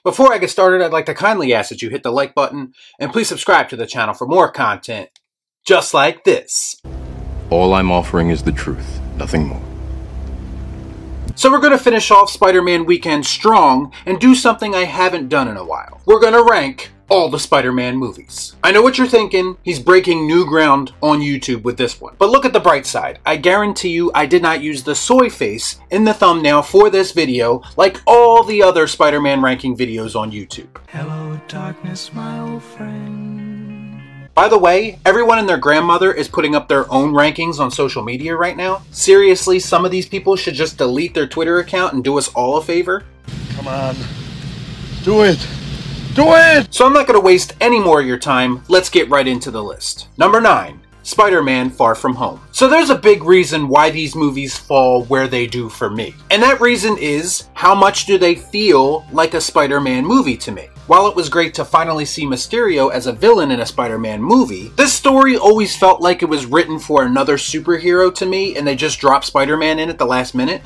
Before I get started, I'd like to kindly ask that you hit the like button and please subscribe to the channel for more content just like this. All I'm offering is the truth, nothing more. So we're going to finish off Spider-Man weekend strong and do something I haven't done in a while. We're going to rank all the Spider-Man movies. I know what you're thinking, he's breaking new ground on YouTube with this one. But look at the bright side. I guarantee you I did not use the soy face in the thumbnail for this video like all the other Spider-Man ranking videos on YouTube. Hello darkness, my old friend. By the way, everyone and their grandmother is putting up their own rankings on social media right now. Seriously, some of these people should just delete their Twitter account and do us all a favor. Come on. Do it. Do it! So I'm not going to waste any more of your time. Let's get right into the list. Number 9. Spider-Man Far From Home. So there's a big reason why these movies fall where they do for me. And that reason is, how much do they feel like a Spider-Man movie to me? While it was great to finally see Mysterio as a villain in a Spider-Man movie, this story always felt like it was written for another superhero to me and they just dropped Spider-Man in at the last minute.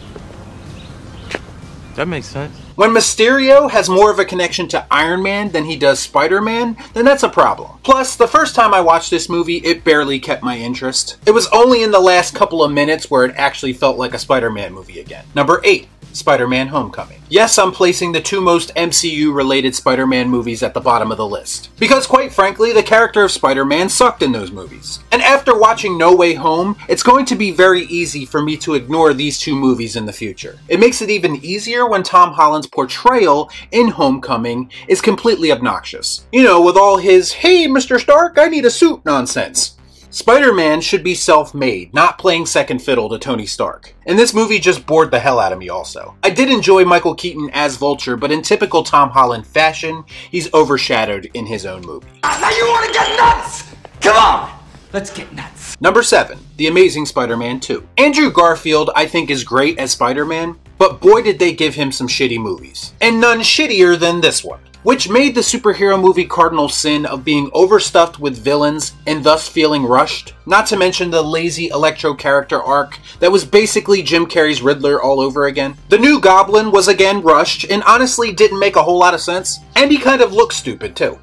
That makes sense. When Mysterio has more of a connection to Iron Man than he does Spider-Man, then that's a problem. Plus, the first time I watched this movie, it barely kept my interest. It was only in the last couple of minutes where it actually felt like a Spider-Man movie again. Number 8. SpiderMan Homecoming. Yes, I'm placing the two most MCU-related Spider-Man movies at the bottom of the list. Because quite frankly, the character of Spider-Man sucked in those movies. And after watching No Way Home, it's going to be very easy for me to ignore these two movies in the future. It makes it even easier when Tom Holland's portrayal in Homecoming is completely obnoxious. You know, with all his, "Hey Mr. Stark, I need a suit" nonsense. Spider-Man should be self-made, not playing second fiddle to Tony Stark. And this movie just bored the hell out of me also. I did enjoy Michael Keaton as Vulture, but in typical Tom Holland fashion, he's overshadowed in his own movie. Now you want to get nuts? Come on, let's get nuts. Number 7. The Amazing Spider-Man 2. Andrew Garfield, I think, is great as Spider-Man, but boy did they give him some shitty movies. And none shittier than this one, which made the superhero movie cardinal sin of being overstuffed with villains and thus feeling rushed, not to mention the lazy Electro character arc that was basically Jim Carrey's Riddler all over again. The new Goblin was again rushed and honestly didn't make a whole lot of sense, and he kind of looked stupid too.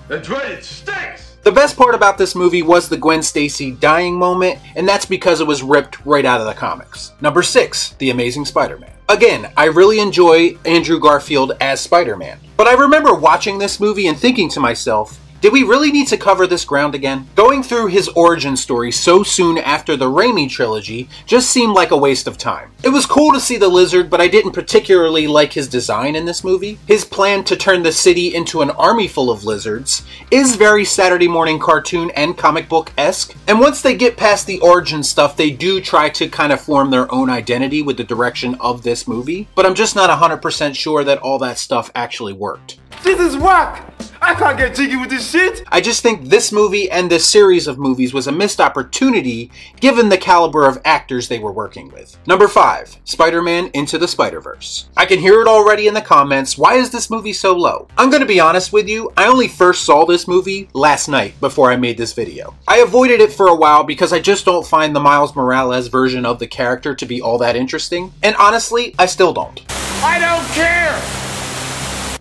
That's right, it stinks! The best part about this movie was the Gwen Stacy dying moment, and that's because it was ripped right out of the comics. Number 6. The Amazing Spider-Man. Again, I really enjoy Andrew Garfield as Spider-Man, but I remember watching this movie and thinking to myself, did we really need to cover this ground again? Going through his origin story so soon after the Raimi trilogy just seemed like a waste of time. It was cool to see the lizard, but I didn't particularly like his design in this movie. His plan to turn the city into an army full of lizards is very Saturday morning cartoon and comic book-esque, and once they get past the origin stuff, they do try to kind of form their own identity with the direction of this movie, but I'm just not 100% sure that all that stuff actually worked. This is whack! I can't get jiggy with this shit! I just think this movie and this series of movies was a missed opportunity given the caliber of actors they were working with. Number 5. Spider-Man Into the Spider-Verse. I can hear it already in the comments, why is this movie so low? I'm gonna be honest with you, I only first saw this movie last night before I made this video. I avoided it for a while because I just don't find the Miles Morales version of the character to be all that interesting, and honestly, I still don't. I don't care!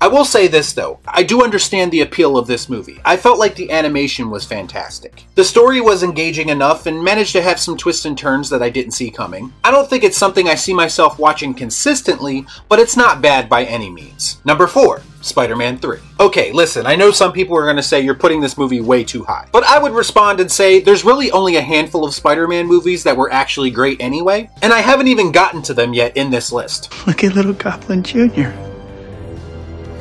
I will say this though, I do understand the appeal of this movie. I felt like the animation was fantastic. The story was engaging enough and managed to have some twists and turns that I didn't see coming. I don't think it's something I see myself watching consistently, but it's not bad by any means. Number 4. Spider-Man 3. Okay, listen, I know some people are going to say you're putting this movie way too high, but I would respond and say there's really only a handful of Spider-Man movies that were actually great anyway, and I haven't even gotten to them yet in this list. Look at little Goblin Jr.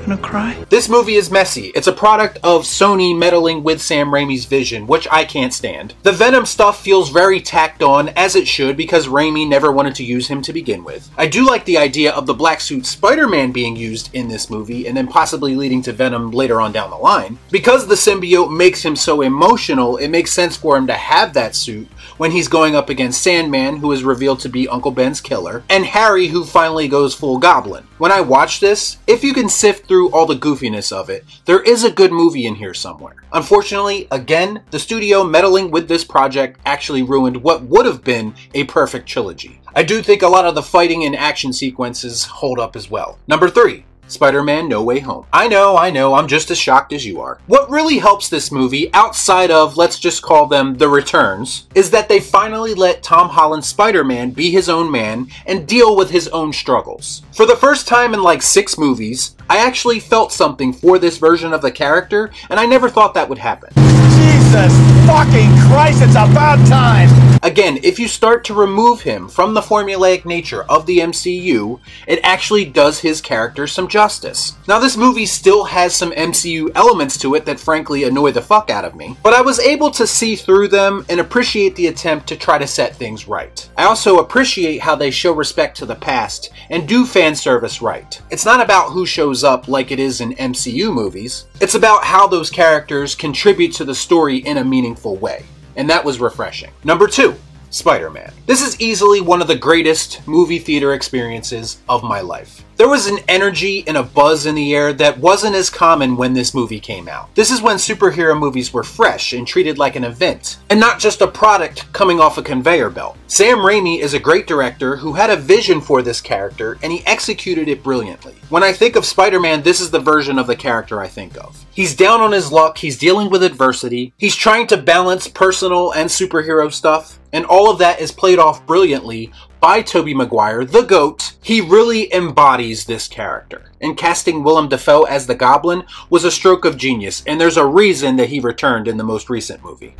Gonna cry? This movie is messy. It's a product of Sony meddling with Sam Raimi's vision, which I can't stand. The Venom stuff feels very tacked on, as it should, because Raimi never wanted to use him to begin with. I do like the idea of the black suit Spider-Man being used in this movie, and then possibly leading to Venom later on down the line. Because the symbiote makes him so emotional, it makes sense for him to have that suit when he's going up against Sandman, who is revealed to be Uncle Ben's killer, and Harry, who finally goes full Goblin. When I watch this, if you can sift through all the goofiness of it, there is a good movie in here somewhere. Unfortunately, again, the studio meddling with this project actually ruined what would have been a perfect trilogy. I do think a lot of the fighting and action sequences hold up as well. Number 3. Spider-Man No Way Home. I know, I'm just as shocked as you are. What really helps this movie, outside of, let's just call them the returns, is that they finally let Tom Holland's Spider-Man be his own man and deal with his own struggles. For the first time in like 6 movies, I actually felt something for this version of the character, and I never thought that would happen. Jesus fucking Christ, it's about time! Again, if you start to remove him from the formulaic nature of the MCU, it actually does his character some justice. Now, this movie still has some MCU elements to it that frankly annoy the fuck out of me, but I was able to see through them and appreciate the attempt to try to set things right. I also appreciate how they show respect to the past and do fan service right. It's not about who shows up like it is in MCU movies, it's about how those characters contribute to the story in a meaningful way. And that was refreshing. Number 2, Spider-Man. This is easily one of the greatest movie theater experiences of my life. There was an energy and a buzz in the air that wasn't as common when this movie came out. This is when superhero movies were fresh and treated like an event, and not just a product coming off a conveyor belt. Sam Raimi is a great director who had a vision for this character, and he executed it brilliantly. When I think of Spider-Man, this is the version of the character I think of. He's down on his luck, he's dealing with adversity, he's trying to balance personal and superhero stuff, and all of that is played off brilliantly by Tobey Maguire, the GOAT. He really embodies this character. And casting Willem Dafoe as the Goblin was a stroke of genius, and there's a reason that he returned in the most recent movie.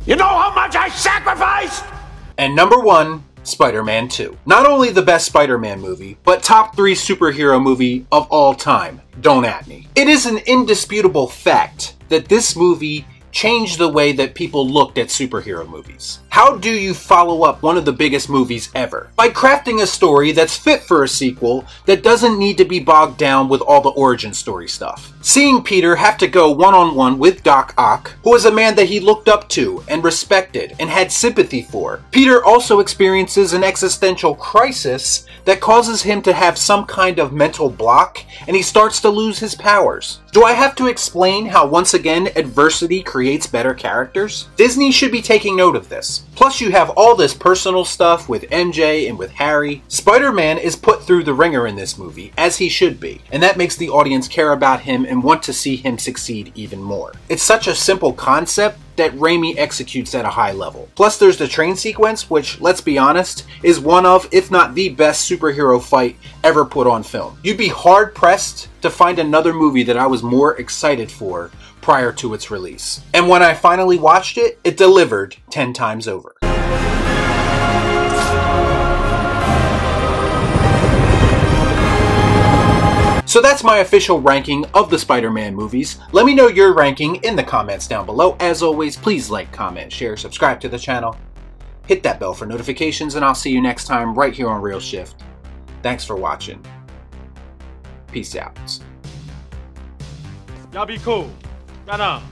You know how much I sacrificed? And number 1, Spider-Man 2. Not only the best Spider-Man movie, but top 3 superhero movie of all time. Don't at me. It is an indisputable fact that this movie changed the way that people looked at superhero movies. How do you follow up one of the biggest movies ever? By crafting a story that's fit for a sequel that doesn't need to be bogged down with all the origin story stuff. Seeing Peter have to go one-on-one with Doc Ock, who was a man that he looked up to and respected and had sympathy for. Peter also experiences an existential crisis that causes him to have some kind of mental block, and he starts to lose his powers. Do I have to explain how once again adversity creates better characters? Disney should be taking note of this. Plus you have all this personal stuff with MJ and with Harry. Spider-Man is put through the ringer in this movie, as he should be, and that makes the audience care about him and want to see him succeed even more. It's such a simple concept that Raimi executes at a high level. Plus there's the train sequence, which, let's be honest, is one of, if not the best superhero fight ever put on film. You'd be hard pressed to find another movie that I was more excited for prior to its release. And when I finally watched it, it delivered 10 times over. So that's my official ranking of the Spider-Man movies. Let me know your ranking in the comments down below. As always, please like, comment, share, subscribe to the channel. Hit that bell for notifications, and I'll see you next time right here on Real Shift. Thanks for watching. Peace out. Y'all be cool. Right on.